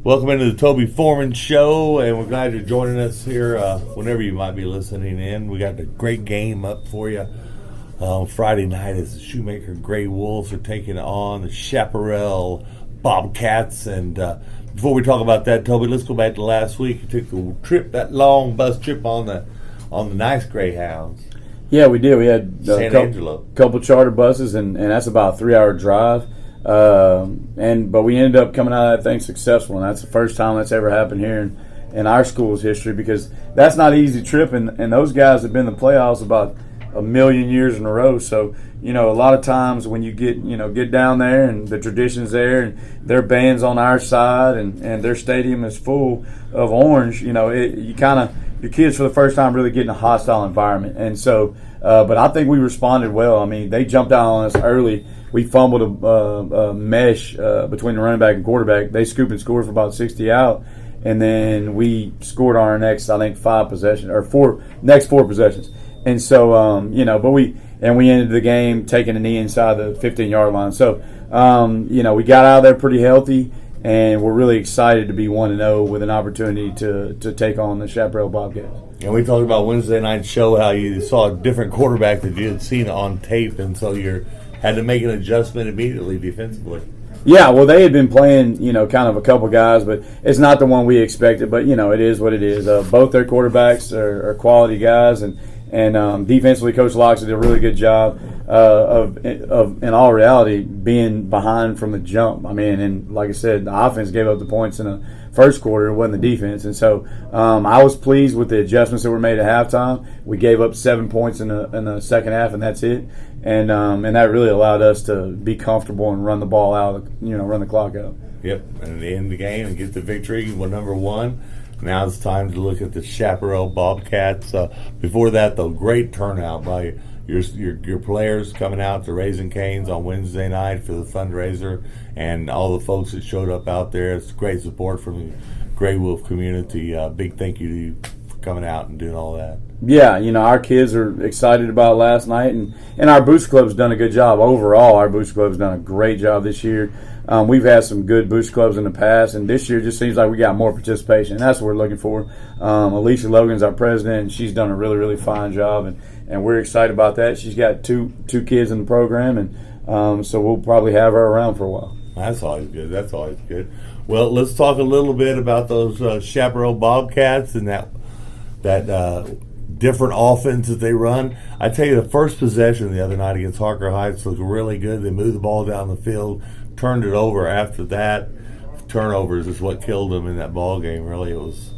Welcome into the Toby Foreman Show, and we're glad you're joining us here whenever you might be listening in. We got a great game up for you. Friday night as the Shoemaker Gray Wolves are taking on the Chaparral Bobcats. And before we talk about that, Toby, let's go back to last week. You took the trip, that long bus trip on the nice Greyhounds. Yeah, we did. We had a couple charter buses, and that's about a 3-hour drive. But we ended up coming out of that thing successful, and that's the first time that's ever happened here in our school's history, because that's not an easy trip, and those guys have been in the playoffs about a million years in a row. So, a lot of times when you get down there and the tradition's there and their band's on our side and their stadium is full of orange, your kids for the first time really get in a hostile environment. And so, but I think we responded well. I mean, they jumped out on us early. We fumbled a mesh between the running back and quarterback. They scooped and scored for about 60 out, and then we scored on our next, I think, 5 possessions or 4 possessions. And so, but we ended the game taking a knee inside the 15-yard line. So, we got out of there pretty healthy, and we're really excited to be 1-0 with an opportunity to take on the Chaparral Bobcats. And we talked about Wednesday night show how you saw a different quarterback that you had seen on tape, and so you had to make an adjustment immediately defensively. Yeah, well, they had been playing, kind of a couple guys, but it's not the one we expected. But, it is what it is. Both their quarterbacks are quality guys, and defensively, Coach Locks did a really good job of, in all reality, being behind from the jump. I mean, and like I said, the offense gave up the points in the first quarter. It wasn't the defense. And so I was pleased with the adjustments that were made at halftime. We gave up 7 points in the second half, and that's it. And that really allowed us to be comfortable and run the ball out, run the clock out. Yep, and end the game and get the victory. We're number 1. Now it's time to look at the Chaparral Bobcats. Before that, though, great turnout by your players coming out to Raising Cane's on Wednesday night for the fundraiser, and all the folks that showed up out there. It's great support from the Gray Wolf community. Big thank you to you for coming out and doing all that. Yeah, our kids are excited about last night, and our Booster Club's done a good job. Overall, our Booster Club's done a great job this year. We've had some good Booster Clubs in the past, and this year just seems like we got more participation, and that's what we're looking for. Alicia Logan's our president, and she's done a really, really fine job, and we're excited about that. She's got two kids in the program, and so we'll probably have her around for a while. That's always good. Well, let's talk a little bit about those Chaparral Bobcats and that different offense that they run. I tell you, the first possession the other night against Harker Heights looked really good. They moved the ball down the field, turned it over. After that, turnovers is what killed them in that ball game. Really, it was.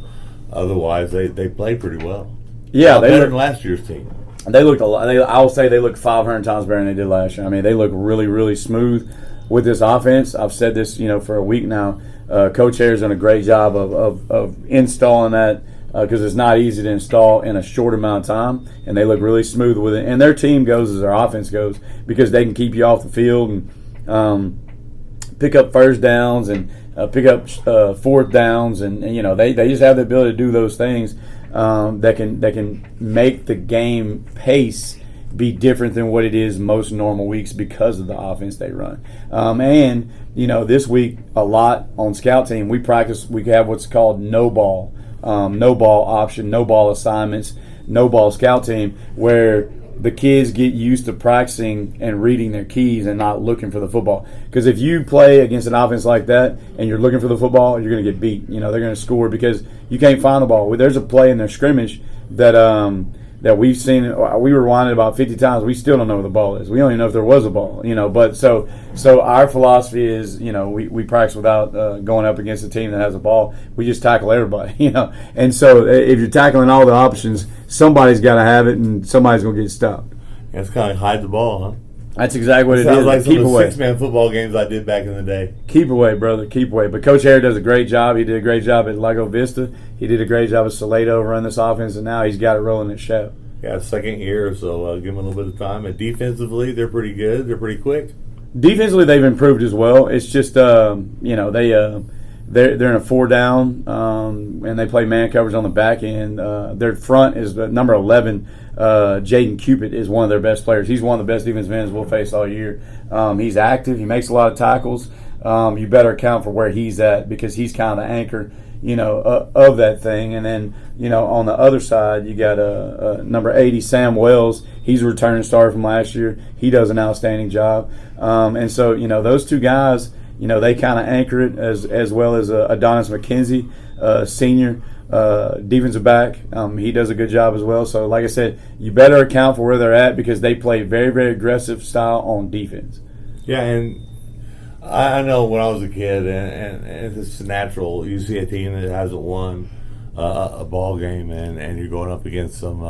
Otherwise, they played pretty well. Yeah, better than last year's team. They looked a lot. I'll say they looked 500 times better than they did last year. I mean, they look really, really smooth with this offense. I've said this, for a week now. Coach Hare's done a great job of installing that. Because it's not easy to install in a short amount of time, and they look really smooth with it. And their team goes as their offense goes, because they can keep you off the field and pick up first downs and pick up fourth downs, and they just have the ability to do those things that can make the game pace be different than what it is most normal weeks because of the offense they run. And this week a lot on scout team we have what's called no ball option, no ball assignments, no ball scout team, where the kids get used to practicing and reading their keys and not looking for the football. Because if you play against an offense like that and you're looking for the football, you're going to get beat. They're going to score because you can't find the ball. There's a play in their scrimmage that we've seen. We rewinded about 50 times. We still don't know where the ball is. We don't even know if there was a ball. But so our philosophy is, we practice without going up against a team that has a ball. We just tackle everybody. And so if you're tackling all the options, somebody's got to have it, and somebody's going to get stopped. Yeah, it's kind of hide the ball, huh? That's exactly what it sounds is. Like keep some of away. The 6-man football games I did back in the day. Keep away, brother. Keep away. But Coach Hare does a great job. He did a great job at Lago Vista. He did a great job at Salado running this offense, and now he's got it rolling at Shep. Yeah, second year, so give him a little bit of time. And defensively, they're pretty good. They're pretty quick. Defensively, they've improved as well. It's just, they're in a 4-down, and they play man coverage on the back end. Their front is number 11. Jaden Cupid is one of their best players. He's one of the best defensive ends we'll face all year. He's active. He makes a lot of tackles. you better account for where he's at, because he's kind of the anchor, of that thing. And then, on the other side, you got number 80, Sam Wells. He's a returning starter from last year. He does an outstanding job. And so, those two guys, they kind of anchor it, as well as Adonis McKenzie, senior defensive back. He does a good job as well. So, like I said, you better account for where they're at, because they play very, very aggressive style on defense. Yeah, and I know when I was a kid, and it's natural. You see a team that hasn't won a ball game, and you're going up against them.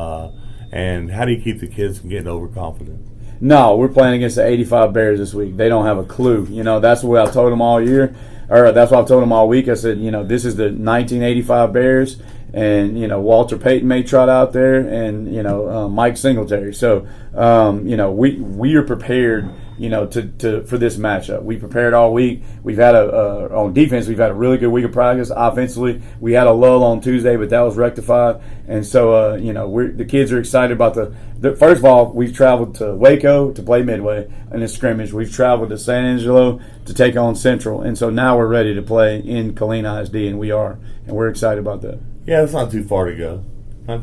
And how do you keep the kids from getting overconfident? No, we're playing against the 85 Bears this week. They don't have a clue. That's what I told them all year, or that's what I told them all week. I said, this is the 1985 Bears, and Walter Payton may trot out there, and Mike Singletary. So we are prepared, for this matchup. We prepared all week. We've had on defense, we've had a really good week of practice. Offensively, we had a lull on Tuesday, but that was rectified. And so the kids are excited about the first of all, we've traveled to Waco to play Midway in a scrimmage. We've traveled to San Angelo to take on Central, and so now we're ready to play in Killeen ISD, and we're excited about that. Yeah, it's not too far to go.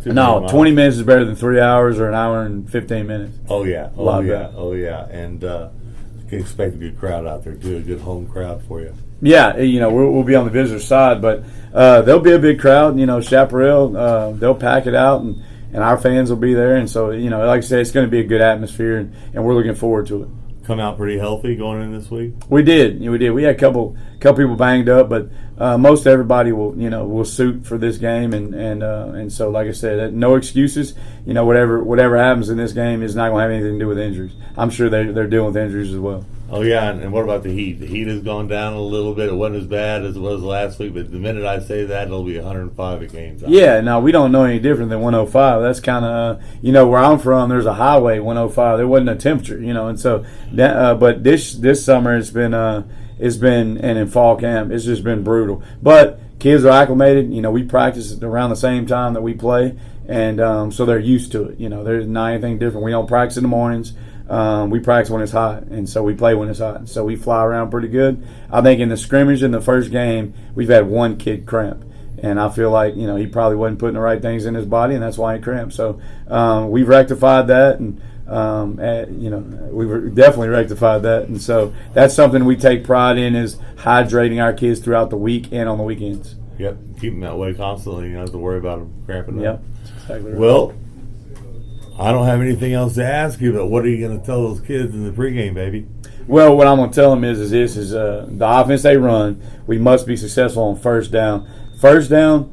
No, 20 minutes is better than 3 hours or an hour and 15 minutes. Oh yeah, and you can expect a good crowd out there too, a good home crowd for you. Yeah, we'll be on the visitor side, but there'll be a big crowd. Chaparral, they'll pack it out, and our fans will be there, and so like I said, it's going to be a good atmosphere, and we're looking forward to it. Come out pretty healthy going in this week? We did. We had a couple people banged up, but most everybody will suit for this game, and so like I said, no excuses. Whatever happens in this game is not going to have anything to do with injuries. I'm sure they're dealing with injuries as well. Oh yeah, and what about the heat? The heat has gone down a little bit. It wasn't as bad as it was last week, but the minute I say that, it'll be 105 at game time. Yeah, no, we don't know any different than 105. That's kind of where I'm from. There's a highway 105. There wasn't a temperature, and so that, but this summer it's been and in fall camp it's just been brutal. But kids are acclimated. We practice around the same time that we play, and so they're used to it. There's not anything different. We don't practice in the mornings. We practice when it's hot, and so we play when it's hot. So we fly around pretty good. I think in the scrimmage in the first game, we've had one kid cramp, and I feel like he probably wasn't putting the right things in his body, and that's why he cramped. So we've rectified that, and we've definitely rectified that, and so that's something we take pride in, is hydrating our kids throughout the week and on the weekends. Yep, keep them that way constantly. You don't have to worry about them cramping up. Yep, exactly right. Well, I don't have anything else to ask you, but what are you going to tell those kids in the pregame, baby? Well, what I'm going to tell them is the offense they run, we must be successful on first down. First down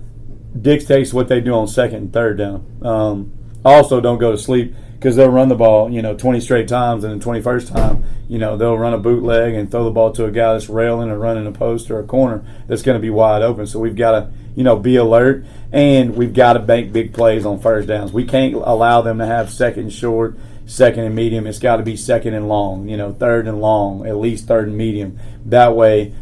dictates what they do on second and third down. Also, don't go to sleep, because they'll run the ball, 20 straight times, and the 21st time, they'll run a bootleg and throw the ball to a guy that's railing or running a post or a corner that's going to be wide open. So we've got to, be alert, and we've got to make big plays on first downs. We can't allow them to have second and short, second and medium. It's got to be second and long, third and long, at least third and medium. That way,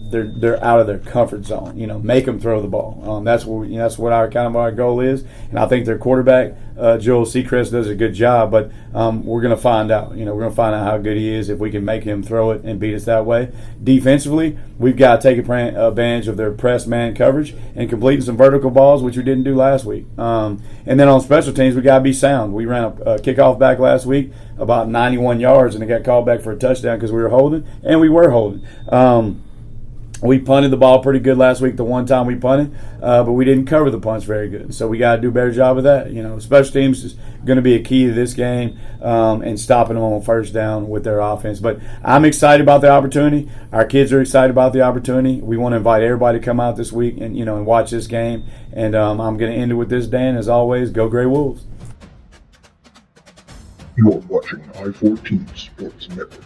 they're out of their comfort zone. Make them throw the ball. That's what our goal is, and I think their quarterback Joel Seacrest does a good job. But we're going to find out. We're going to find out how good he is if we can make him throw it and beat us that way. Defensively, we've got to take advantage of their press man coverage and completing some vertical balls, which we didn't do last week. And then on special teams, we got to be sound. We ran a kickoff back last week about 91 yards, and it got called back for a touchdown because we were holding, and we were holding. We punted the ball pretty good last week, the one time we punted, but we didn't cover the punts very good. So we got to do a better job of that. Special teams is going to be a key to this game, and stopping them on first down with their offense. But I'm excited about the opportunity. Our kids are excited about the opportunity. We want to invite everybody to come out this week and and watch this game. And I'm going to end it with this, Dan. As always, go Gray Wolves. You're watching I-14 Sports Network.